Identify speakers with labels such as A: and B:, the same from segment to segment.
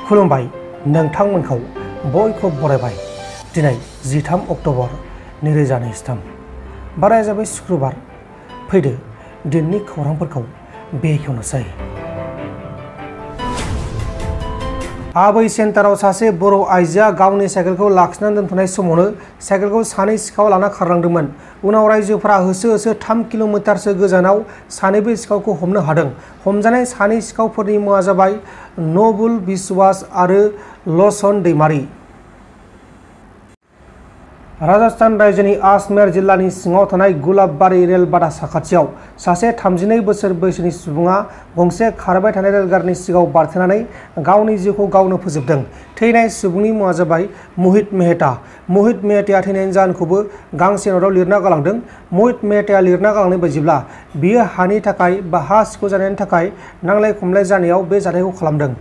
A: खुलुमबाय नोंथांमोनखौ बयखौ बरायबाय। दिनै 13 अक्ट'बर 2023 बाराया जाबाय शुक्रबार। फैदो दिननि खौरांफोरखौ बेखेवनोसै। आबै सेन्टाराव सासे बर' आइजोआ गावनि साइकेलखौ लाखिनानै दोनथ'नाय समावनो साइकेलखौ सानै सिखाव लाना खारलांदोंमोन। उनाव रायजोफोरा होसो होसो 3 किल'मिटारसो गोजानाव सानैबो सिखावखौ हमनो हादों। हमजानाय सानै सिखावफोरनि मुङा जाबाय नबुल बिश्वास आरो लसन दैमारि। राजस्थान रायजोनि आजमेर जिल्लानि सिङाव थानाय गुलाबबारि रेल बाथा खाथियाव सासे 32 बोसोर बैसोनि सुबुङा गंसे खारबाय थानाय रेलगारिनि सिगाङाव बारथेनानै गावनि जिउखौ गावनो फोजोबदों। थैनाय सुबुंनि मुङा जाबाय महित मेहता। महित मेहताया थैनायनि जाहोनखौबो गांसे न'टआव लिरना गालांदों। महित मेहताया लिरना गालांनाय बायदिब्ला बियो हानि थाखाय बा हा सिख' जानायनि थाखाय नांलाय खमलाय जानायाव बे जाथायखौ खालामदों।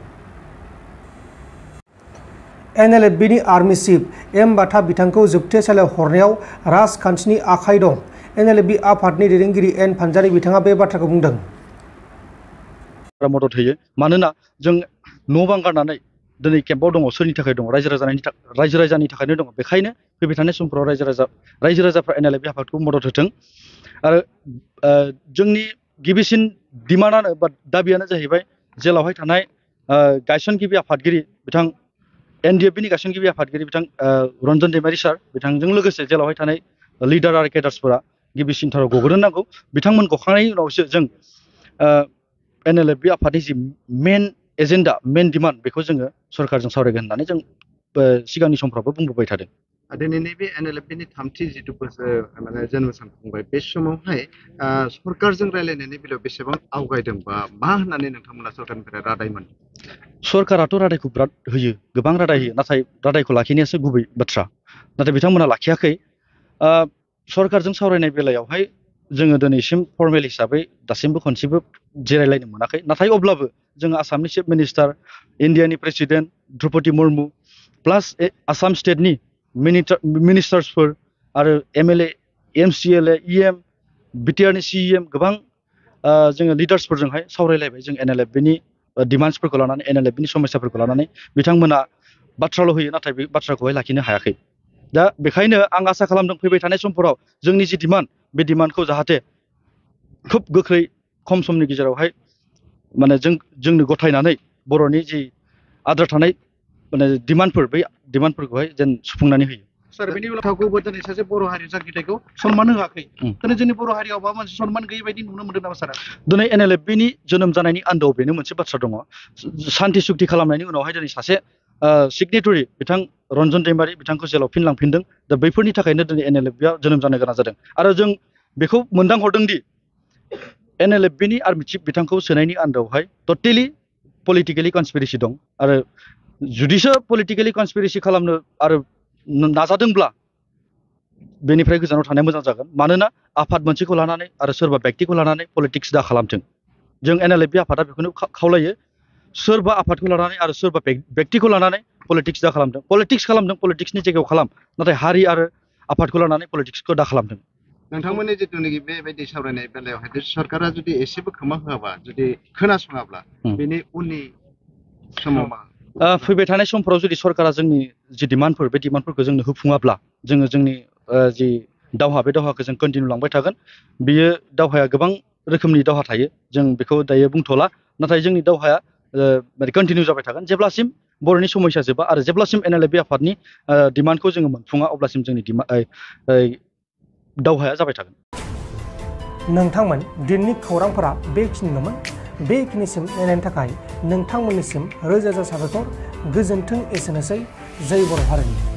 A: NLFBनि आर्मि चिफ एम bathaख बिथांखौ जोबथेसालियाव हरनायाव राजखान्थिनि आखाइ दं। NLFB आफादनि दैदेनगिरि एन पान्जारी बिथाङा बे बाथ्राखौ बुंदों।
B: मदद होयो मानोना जों न' बां गारनानै दिनै केम्पआव दङ। सोरनि थाखाय दङ? रायजो राजानि थाखायनो दङ। बेखायनो फैबाय थानाय समफोराव रायजो राजाफ्रा NLFB आफादखौ मदद होथों। आरो जोंनि गिबिसिन डिमान्डआनो बा दाबियानो जाहैबाय जेलावहाय थानाय गायसनगिरि आफादगिरि बिथां NDFBनि गायसनगिरि आफादगिरि बिथां रन्जन दैमारि सार बिथांजों लोगोसे जेलावहाय थानाय लिडार आरो केडार्सफोरा गिबिसिनथाराव गग्रोनो नांगौ। बिथांमोन गखांनायनि उनावसो जों NLFB आफादनि जि मेन एजेन्डा मेन डिमान्ड बेखौ जोङो सरकारजों सावरायगोन होननानै जों सिगांनि समफ्रावबो बुंबोबाय थादों।
C: दिनैनि बे NLFBनि 3थि जिथु बोसोर जोनोम सान खुंबाय बे समावहाय सरकारजों रायलायनायनि बेलायाव बेसेबां आवगायदों बा मा होननानै नोंथांमोना सरकारनिफ्राय रादाय मोनो?
B: सरकाराथ' रादायखौ बिराद होयो, गोबां रादाय होयो, नाथाय रादायखौ लाखिनायासो गुबै बाथ्रा। नाथाय बिथांमोना लाखियाखै। सरकारजों सावरायनाय बेलायावहाय जोङो दिनैसिम फर्मेल हिसाबै दासिमबो खनसेबो जिरायलायनो मोनाखै। नाथाय अब्लाबो जोङो आसामनि चिफ मिनिस्टार, इन्डियानि प्रेसिडेन्ट द्रौपदी मुर्मु प्लास आसाम स्टेटनि मिनिस्टार्सफोर आरो MLA, MCLA, EM, BTRनि CEM गोबां जोङो लिडार्सफोरजोंहाय सावरायलायबाय। जों NLFBनि डिमान्ड्सफोरखौ लानानै, NLFBनि समस्याफोरखौ लानानै बिथांमोना बाथ्राल' होयो, नाथाय बे बाथ्राखौहाय लाखिनो हायाखै। दा बेखायनो आं आसा खालामदों फैबाय थानाय समफोराव जोंनि जि डिमान्ड बे डिमान्डखौ जाहाथे खोब गोख्रै खम समनि गेजेरावहाय जोंनो गथायनानै बर'नि जि आद्रा थानाय डिमान्डफोर बै डिमान्डफोरखौहाय जेन सुफुंनानै होयो।
C: सार, बेनि उनावबो दिनै सासे बर' हारि जांख्रिथायखौ सनमान होआखै। दिनै जोंनि बर' हारियाव माबा मोनसे सनमान गैयै बायदि नुनो मोनदों नामा सारा?
B: दिनै NLFBनि जोनोम जानायनि आन्दोआव बेनो मोनसे बाथ्रा दङ। सान्थि सुक्ति खालामनायनि उनावहाय दिनै सासे सिगनेटरि बिथां रन्जन दैमारि बिथांखौ जेलाव फिनलांफिनदों। दा बैफोरनि थाखायनो दिनै NLFBआ जोनोम जानो गोनां जादों। आरो जों बेखौ मोनदांहरदों दि NLFBनि आर्मि चिफ बिथांखौ सोनायनि आन्दोआवहाय टटेलि पलिटिकेलि कनस्पिरेसि दं। आरो जुदिसो पलिटिकेलि कनस्पिरेसि खालामनो आरो नाजादोंब्ला बेनिफ्राय गोजानाव थानाया मोजां जागोन। मानोना आफाद मोनसेखौ लानानै आरो सोरबा व्यक्तिखौ लानानै पलिटिक्स दा खालामथों। जों NLFB आफादा बेखौनो खावलायो। सोरबा आफादखौ लानानै आरो सोरबा व्यक्तिखौ लानानै पलिटिक्स दा खालामथों। पलिटिक्स खालामदों, पलिटिक्सनि जायगायाव खालाम, नाथाय हारि आरो आफादखौ लानानै पलिटिक्सखौ दा खालामथों।
C: नोंथांमोननि जिथुनाखि बेबायदि सावरायनाय बेलायावहाय सरकारा जुदि एसेबो खोमा होआबा, जुदि खोनासङाब्ला बेनि उननि समाव मा
B: फैबाय थानाय समफोराव जुदि सरकारा जोंनि जि डिमान्डफोर बे डिमान्डफोरखौ जोंनो होफुङाब्ला जोङो जोंनि जि दावहा बे दावहाखौ जों कन्टिनिउ लांबाय थागोन। बियो दावहाया गोबां रोखोमनि दावहा थायो, जों बेखौ दायो बुंथ'ला। नाथाय जोंनि दावहाया कन्टिनिउ जाबाय थागोन जेब्लासिम बर'नि समस्या जोबा आरो जेब्लासिम NLFB आफादनि डिमान्डखौ जोङो मोनफुङा अब्लासिम जोंनि दावहाया जाबाय थागोन।
A: नोंथांमोन दिननि खौरांफोरा बेखिनिल'मोन। बेखिनिसिम नायनायनि थाखाय नोंथांमोननिसिम रोजा रोजा साबायखर। गोजोन्थों। एसेनोसै। जय बर' हारिनि।